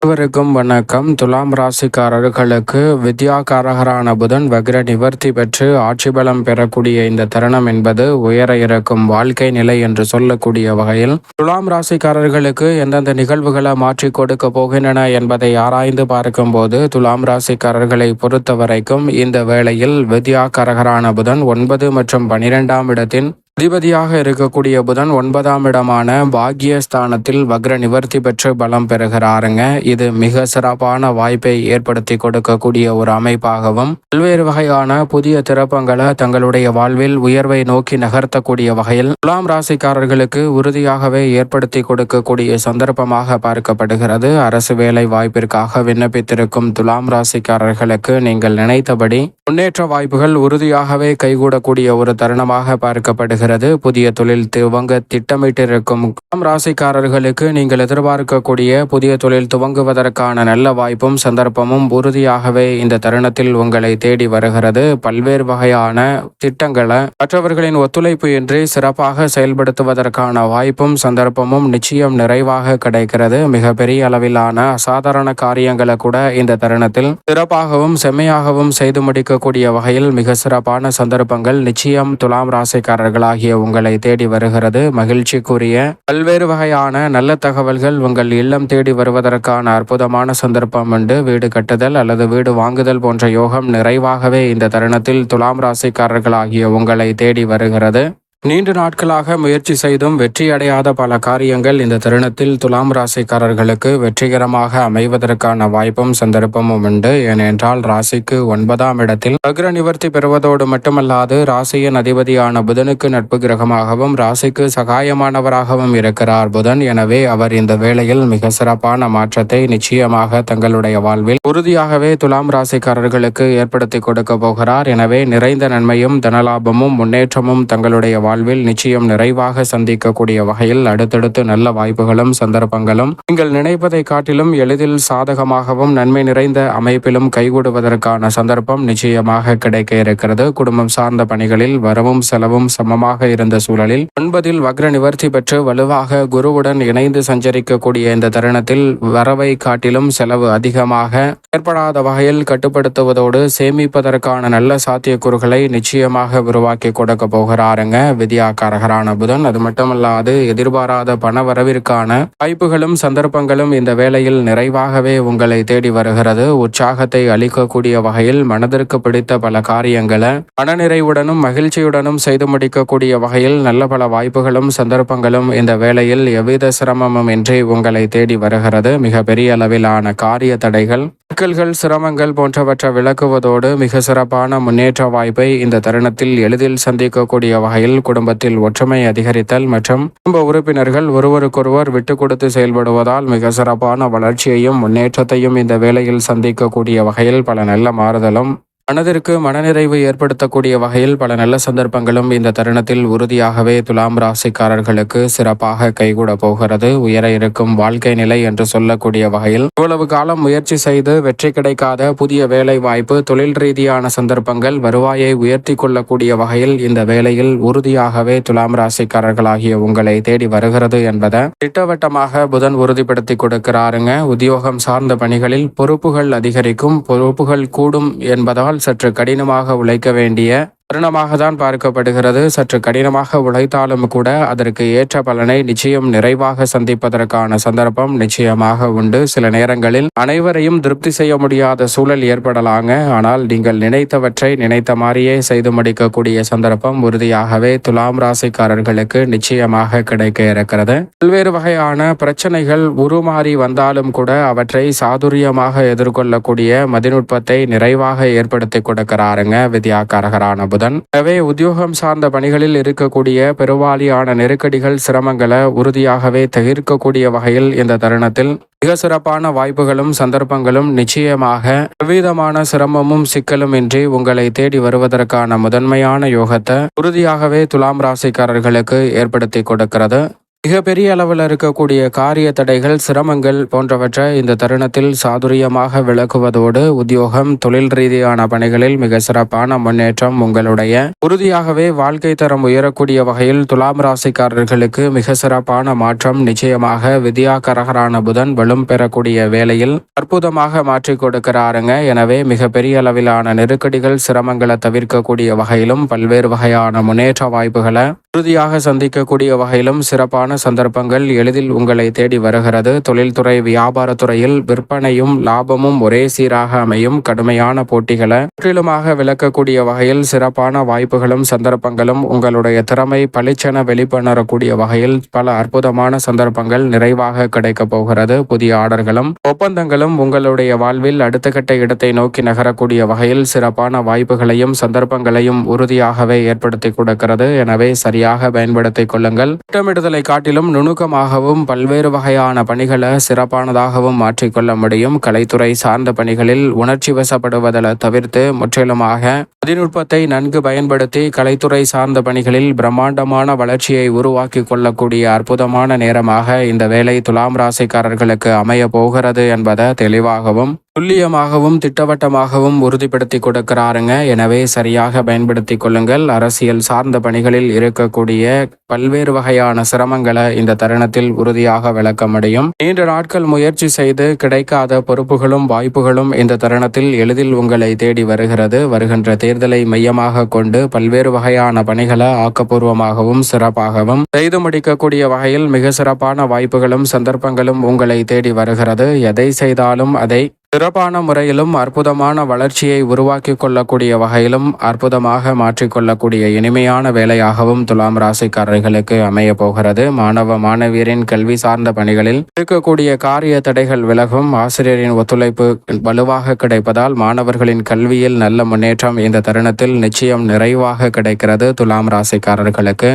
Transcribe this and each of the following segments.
அனைவருக்கும் வணக்கம். துலாம் ராசிக்காரர்களுக்கு வித்யாகாரகரான புதன் வக்ர நிவர்த்தி பெற்று ஆட்சி பலம் பெறக்கூடிய இந்த தருணம் என்பது உயர இறக்கும் வாழ்க்கை நிலை என்று சொல்லக்கூடிய வகையில் துலாம் ராசிக்காரர்களுக்கு எந்தெந்த நிகழ்வுகளை மாற்றி கொடுக்க போகின்றன என்பதை ஆராய்ந்து பார்க்கும்போது துலாம் ராசிக்காரர்களை பொறுத்த வரைக்கும் இந்த வேளையில் வித்யாகாரகரான புதன் 9 மற்றும் 12ஆம் இடத்தின் அதிபதியாக இருக்கக்கூடிய புதன் 9ஆம் இடமான பாக்கியஸ்தானத்தில் வக்ர நிவர்த்தி பெற்று பலம் பெறுகிறாருங்க. இது மிக சிறப்பான வாய்ப்பை ஏற்படுத்தி கொடுக்கக்கூடிய ஒரு அமைப்பாகவும் பல்வேறு வகையான புதிய திருப்பங்களை தங்களுடைய வாழ்வில் உயர்வை நோக்கி நகர்த்தக்கூடிய வகையில் துலாம் ராசிக்காரர்களுக்கு உறுதியாகவே ஏற்படுத்தி கொடுக்கக்கூடிய சந்தர்ப்பமாக பார்க்கப்படுகிறது. அரசு வேலை வாய்ப்பிற்காக விண்ணப்பித்திருக்கும் துலாம் ராசிக்காரர்களுக்கு நீங்கள் நினைத்தபடி முன்னேற்ற வாய்ப்புகள் உறுதியாகவே கைகூடக்கூடிய ஒரு தருணமாக பார்க்கப்படுகிறது. புதிய தொழில் துவங்க திட்டமிட்டிருக்கும் துலாம் ராசிக்காரர்களுக்கு நீங்கள் எதிர்பார்க்கக்கூடிய புதிய தொழில் துவங்குவதற்கான நல்ல வாய்ப்பும் சந்தர்ப்பமும் உறுதியாகவே இந்த தருணத்தில் உங்களை தேடி வருகிறது. பல்வேறு வகையான திட்டங்களை மற்றவர்களின் ஒத்துழைப்பு இன்றி சிறப்பாக செயல்படுத்துவதற்கான வாய்ப்பும் சந்தர்ப்பமும் நிச்சயம் நிறைவாக கிடைக்கிறது. மிகப்பெரிய அளவிலான அசாதாரண காரியங்களை கூட இந்த தருணத்தில் சிறப்பாகவும் செம்மையாகவும் செய்து முடிக்கக்கூடிய வகையில் மிக சிறப்பான சந்தர்ப்பங்கள் நிச்சயம் துலாம் ராசிக்காரர்களாக உங்களை தேடி வருகிறது. மகிழ்ச்சிக்குரிய பல்வேறு வகையான நல்ல தகவல்கள் உங்கள் இல்லம் தேடி வருவதற்கான அற்புதமான சந்தர்ப்பம் உண்டு. வீடு கட்டுதல் அல்லது வீடு வாங்குதல் போன்ற யோகம் நிறைவாகவே இந்த தருணத்தில் துலாம் ராசிக்காரர்களாகிய உங்களை தேடி வருகிறது. நீண்ட நாட்களாக முயற்சி செய்தும் வெற்றியடையாத பல காரியங்கள் இந்த தருணத்தில் துலாம் ராசிக்காரர்களுக்கு வெற்றிகரமாக அமைவதற்கான வாய்ப்பும் சந்தர்ப்பமும் உண்டு. ஏனென்றால் ராசிக்கு 9ஆம் இடத்தில் வக்ர நிவர்த்தி பெறுவதோடு மட்டுமல்லாது ராசியின் அதிபதியான புதனுக்கு நட்பு கிரகமாகவும் ராசிக்கு சகாயமானவராகவும் இருக்கிறார் புதன். எனவே அவர் இந்த வேளையில் மிக சிறப்பான மாற்றத்தை நிச்சயமாக தங்களுடைய வாழ்வில் உறுதியாகவே துலாம் ராசிக்காரர்களுக்கு ஏற்படுத்தி கொடுக்க போகிறார். எனவே நிறைந்த நன்மையும் தனலாபமும் முன்னேற்றமும் தங்களுடைய வாழ்வில் நிச்சயம் நிறைவாக சந்திக்கக்கூடிய வகையில் அடுத்தடுத்து நல்ல வாய்ப்புகளும் சந்தர்ப்பங்களும் நீங்கள் நினைப்பதை காட்டிலும் எளிதில் சாதகமாகவும் நன்மை நிறைந்த அமைப்பிலும் கைகூடுவதற்கான சந்தர்ப்பம் நிச்சயமாக கிடைக்க இருக்கிறது. குடும்பம் சார்ந்த பணிகளில் வரவும் செலவும் சமமாக இருந்த சூழலில் 9இல் வக்ர நிவர்த்தி பெற்று வலுவாக குருவுடன் இணைந்து சஞ்சரிக்கக்கூடிய இந்த தருணத்தில் வரவை காட்டிலும் செலவு அதிகமாக ஏற்படாத வகையில் கட்டுப்படுத்துவதோடு சேமிப்பதற்கான நல்ல சாத்தியக்கூறுகளை நிச்சயமாக உருவாக்கி கொடுக்க போகிறாருங்க வித்யாகாரகரான புதன். அது மட்டுமல்லாது எதிர்பாராத பண வரவிற்கான வாய்ப்புகளும் சந்தர்ப்பங்களும் இந்த வேளையில் நிறைவாகவே உங்களை தேடி வருகிறது. உற்சாகத்தை அளிக்கக்கூடிய வகையில் மனதிற்கு பிடித்த பல காரியங்களை மனநிறைவுடனும் மகிழ்ச்சியுடனும் செய்து முடிக்கக்கூடிய வகையில் நல்ல பல வாய்ப்புகளும் சந்தர்ப்பங்களும் இந்த வேளையில் எவ்வித சிரமமும் இன்றி உங்களை தேடி வருகிறது. மிக பெரிய அளவிலான காரிய தடைகள் சிக்கல்கள் சிரமங்கள் போன்றவற்றை விளக்குவதோடு மிக சிறப்பான முன்னேற்ற வாய்ப்பை இந்த தருணத்தில் எளிதில் சந்திக்கக்கூடிய வகையில் குடும்பத்தில் ஒற்றுமை அதிகரித்தல் மற்றும் குடும்ப உறுப்பினர்கள் ஒருவருக்கொருவர் விட்டு கொடுத்து செயல்படுவதால் மிக சிறப்பான வளர்ச்சியையும் முன்னேற்றத்தையும் இந்த வேளையில் சந்திக்கக்கூடிய வகையில் பல நல்ல மாறுதலும் மனதிற்கு மனநிறைவு ஏற்படுத்தக்கூடிய வகையில் பல நல்ல சந்தர்ப்பங்களும் இந்த தருணத்தில் உறுதியாகவே துலாம் ராசிக்காரர்களுக்கு சிறப்பாக கைகூட போகிறது. உயர இருக்கும் வாழ்க்கை நிலை என்று சொல்லக்கூடிய வகையில் இவ்வளவு காலம் முயற்சி செய்து வெற்றி கிடைக்காத புதிய வேலை வாய்ப்பு தொழில் ரீதியான சந்தர்ப்பங்கள் வருவாயை உயர்த்தி கொள்ளக்கூடிய வகையில் இந்த வேளையில் உறுதியாகவே துலாம் ராசிக்காரர்களாகிய உங்களை தேடி வருகிறது என்பதை திட்டவட்டமாக புதன் உறுதிப்படுத்தி கொடுக்கிறாருங்க. உத்தியோகம் சார்ந்த பணிகளில் பொறுப்புகள் அதிகரிக்கும், பொறுப்புகள் கூடும் என்பதால் சற்று கடினமாக உழைக்க வேண்டிய தருணமாக தான் பார்க்கப்படுகிறது. சற்று கடினமாக உழைத்தாலும் கூட அதற்கு ஏற்ற பலனை நிச்சயம் நிறைவாக சந்திப்பதற்கான சந்தர்ப்பம் நிச்சயமாக உண்டு. சில நேரங்களில் அனைவரையும் திருப்தி செய்ய முடியாத சூழல் ஏற்படலாங்க. ஆனால் நீங்கள் நினைத்தவற்றை நினைத்த மாதிரியே செய்து முடிக்கக்கூடிய சந்தர்ப்பம் உறுதியாகவே துலாம் ராசிக்காரர்களுக்கு நிச்சயமாக கிடைக்க இருக்கிறது. பல்வேறு வகையான பிரச்சனைகள் உருமாறி வந்தாலும் கூட அவற்றை சாதுரியமாக எதிர்கொள்ளக்கூடிய மதிநுட்பத்தை நிறைவாக ஏற்படுத்தி கொடுக்கிறாருங்க வித்யாகாரகரான புதன். எனவே உத்தியோகம் சார்ந்த பணிகளில் இருக்கக்கூடிய பெருவாரியான நெருக்கடிகள் சிரமங்களை உறுதியாகவே தவிர்க்கக்கூடிய வகையில் இந்த தருணத்தில் மிக சிறப்பான வாய்ப்புகளும் சந்தர்ப்பங்களும் நிச்சயமாக எவ்விதமான சிரமமும் சிக்கலும் இன்றி உங்களை தேடி வருவதற்கான முதன்மையான யோகத்தை உறுதியாகவே துலாம் ராசிக்காரர்களுக்கு ஏற்படுத்தி கொடுக்கிறது. மிகப்பெரிய அளவில் இருக்கக்கூடிய காரிய தடைகள், சிரமங்கள் போன்றவற்றை இந்த தருணத்தில் சாதுரியமாக விளக்குவதோடு உத்தியோகம், தொழில் ரீதியான பணிகளில் மிக சிறப்பான முன்னேற்றம் உங்களுடைய உறுதியாகவே வாழ்க்கை தரம் உயரக்கூடிய வகையில் துலாம் ராசிக்காரர்களுக்கு மிக சிறப்பான மாற்றம் நிச்சயமாக வித்யாகரகரான புதன் வலும் பெறக்கூடிய வேளையில் அற்புதமாக மாற்றி கொடுக்கிறாருங்க. எனவே மிகப்பெரிய அளவிலான நெருக்கடிகள், சிரமங்களை தவிர்க்கக்கூடிய வகையிலும் பல்வேறு வகையான முன்னேற்ற வாய்ப்புகளை உறுதியாக சந்திக்கக்கூடிய வகையிலும் சிறப்பான சந்தர்ப்பங்கள் எளிதில் உங்களை தேடி வருகிறது. தொழில்துறை, வியாபாரத்துறையில் விற்பனையும் லாபமும் ஒரே சீராக அமையும். கடுமையான போட்டிகளை முற்றிலுமாக விளக்கக்கூடிய வகையில் சிறப்பான வாய்ப்புகளும் சந்தர்ப்பங்களும் உங்களுடைய திறமை பளிச்சென வெளிப்படக்கூடிய வகையில் பல அற்புதமான சந்தர்ப்பங்கள் நிறைவாக கிடைக்கப் போகிறது. புதிய ஆர்டர்களும் ஒப்பந்தங்களும் உங்களுடைய வாழ்வில் அடுத்த கட்ட இடத்தை நோக்கி நகரக்கூடிய வகையில் சிறப்பான வாய்ப்புகளையும் சந்தர்ப்பங்களையும் உறுதியாகவே ஏற்படுத்தி கொடுக்கிறது. எனவே சரியாக பயன்படுத்திக் கொள்ளுங்கள். திட்டமிடுதலை காட்டிலும் நுணுக்கமாகவும் பல்வேறு வகையான பணிகளை சிறப்பானதாகவும் மாற்றிக்கொள்ள முடியும். கலைத்துறை சார்ந்த பணிகளில் உணர்ச்சி வசப்படுவதை தவிர்த்து முற்றிலுமாக தொழில்நுட்பத்தை நன்கு பயன்படுத்தி கலைத்துறை சார்ந்த பணிகளில் பிரம்மாண்டமான வளர்ச்சியை உருவாக்கி கொள்ளக்கூடிய அற்புதமான நேரமாக இந்த வேலை துலாம் ராசிக்காரர்களுக்கு அமைய போகிறது என்பதை தெளிவாகவும் துல்லியமாகவும் திட்டவட்டமாகவும் உறுதிப்படுத்தி கொடுக்கிறாருங்க. எனவே சரியாக பயன்படுத்தி கொள்ளுங்கள். அரசியல் சார்ந்த பணிகளில் இருக்கக்கூடிய பல்வேறு வகையான சிரமங்களை இந்த தருணத்தில் உறுதியாக விளக்க முடியும். நீண்ட நாட்கள் முயற்சி செய்து கிடைக்காத பொறுப்புகளும் வாய்ப்புகளும் இந்த தருணத்தில் எளிதில் உங்களை தேடி வருகிறது. வருகின்ற தேர்தலை மையமாக கொண்டு பல்வேறு வகையான பணிகளை ஆக்கப்பூர்வமாகவும் சிறப்பாகவும் செய்து முடிக்கக்கூடிய வகையில் மிக சிறப்பான வாய்ப்புகளும் சந்தர்ப்பங்களும் உங்களை தேடி வருகிறது. எதை செய்தாலும் அதை சிறப்பான முறையிலும் அற்புதமான வளர்ச்சியை உருவாக்கி கொள்ளக்கூடிய வகையிலும் அற்புதமாக மாற்றிக்கொள்ளக்கூடிய இனிமையான வேலையாகவும் துலாம் ராசிக்காரர்களுக்கு அமைய போகிறது. மாணவ மாணவியரின் கல்வி சார்ந்த பணிகளில் இருக்கக்கூடிய காரிய தடைகள் விலகும். ஆசிரியரின் ஒத்துழைப்பு வலுவாக கிடைப்பதால் மாணவர்களின் கல்வியில் நல்ல முன்னேற்றம் இந்த தருணத்தில் நிச்சயம் நிறைவாக கிடைக்கிறது. துலாம் ராசிக்காரர்களுக்கு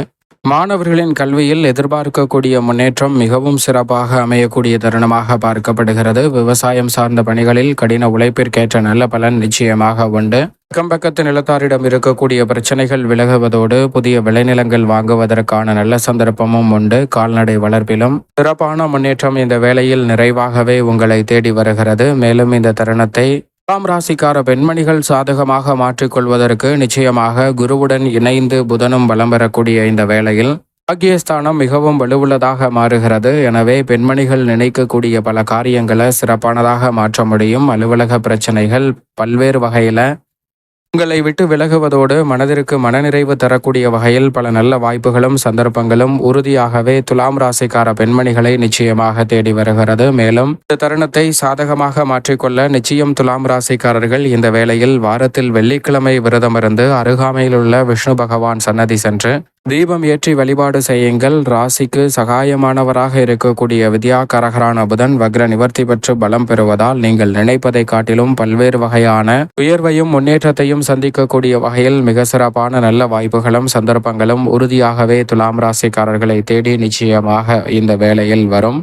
மாணவர்களின் கல்வியில் எதிர்பார்க்கக்கூடிய முன்னேற்றம் மிகவும் சிறப்பாக அமையக்கூடிய தருணமாக பார்க்கப்படுகிறது. விவசாயம் சார்ந்த பணிகளில் கடின உழைப்பிற்கேற்ற நல்ல பலன் நிச்சயமாக உண்டு. அக்கம்பக்கத்து நிலத்தாரிடம் இருக்கக்கூடிய பிரச்சனைகள் விலகுவதோடு புதிய விளைநிலங்கள் வாங்குவதற்கான நல்ல சந்தர்ப்பமும் உண்டு. கால்நடை வளர்ப்பிலும் சிறப்பான முன்னேற்றம் இந்த வேளையில் நிறைவாகவே உங்களை தேடி வருகிறது. மேலும் இந்த தருணத்தை துலாம் ராசிக்கார பெண்மணிகள் சாதகமாக மாற்றிக்கொள்வதற்கு நிச்சயமாக குருவுடன் இணைந்து புதனும் பலம் பெறக்கூடிய இந்த வேளையில் பாக்கியஸ்தானம் மிகவும் வலுவுள்ளதாக மாறுகிறது. எனவே பெண்மணிகள் நினைக்கக்கூடிய பல காரியங்களை சிறப்பானதாக மாற்ற முடியும். அலுவலக பிரச்சனைகள் பல்வேறு வகையில உங்களை விட்டு விலகுவதோடு மனதிற்கு மனநிறைவு தரக்கூடிய வகையில் பல நல்ல வாய்ப்புகளும் சந்தர்ப்பங்களும் உறுதியாகவே துலாம் ராசிக்கார பெண்மணிகளை நிச்சயமாக தேடி வருகிறது. மேலும் இந்த தருணத்தை சாதகமாக மாற்றிக்கொள்ள நிச்சயம் துலாம் ராசிக்காரர்கள் இந்த வேளையில் வாரத்தில் வெள்ளிக்கிழமை விரதமிருந்து அருகாமையில் உள்ள விஷ்ணு பகவான் சன்னதி சென்று தீபம் ஏற்றி வழிபாடு செய்யுங்கள். ராசிக்கு சகாயமானவராக இருக்கக்கூடிய வித்யாகரகரான புதன் வக்ர நிவர்த்தி பெற்று பலம் பெறுவதால் நீங்கள் நினைப்பதை காட்டிலும் பல்வேறு வகையான உயர்வையும் முன்னேற்றத்தையும் சந்திக்கக்கூடிய வகையில் மிக சிறப்பான நல்ல வாய்ப்புகளும் சந்தர்ப்பங்களும் உறுதியாகவே துலாம் ராசிக்காரர்களை தேடி நிச்சயமாக இந்த வேளையில் வரும்.